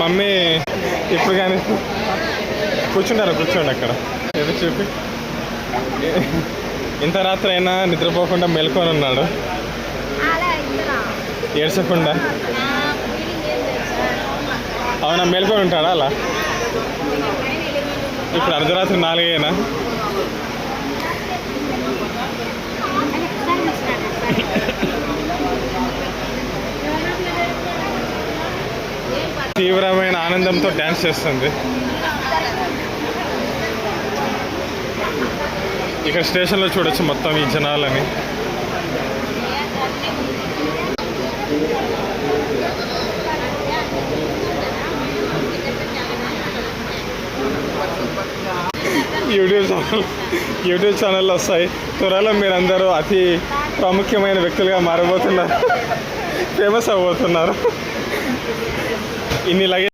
Mummy ఇప్పుడు కానీ కూర్చోండి అక్కడ ఏదో చూపి. ఇంత రాత్రి అయినా నిద్రపోకుండా మెలుకొని ఉన్నాడు ఏడ్చకుండా. అవునా, మెలుకొని ఉంటాడా అలా? ఇప్పుడు అర్ధరాత్రి 4 అయినా. తీవ్రమైన ఆనందంతో డ్యాన్స్ చేస్తుంది. ఇక్కడ స్టేషన్లో చూడొచ్చు మొత్తం ఈ జనాలని. యూట్యూబ్ ఛానల్లో వస్తాయి. త్వరలో మీరందరూ అతి ప్రాముఖ్యమైన వ్యక్తులుగా మారబోతున్నారు, ఫేమస్ అవ్వబోతున్నారు. ఇన్ని లగేజ్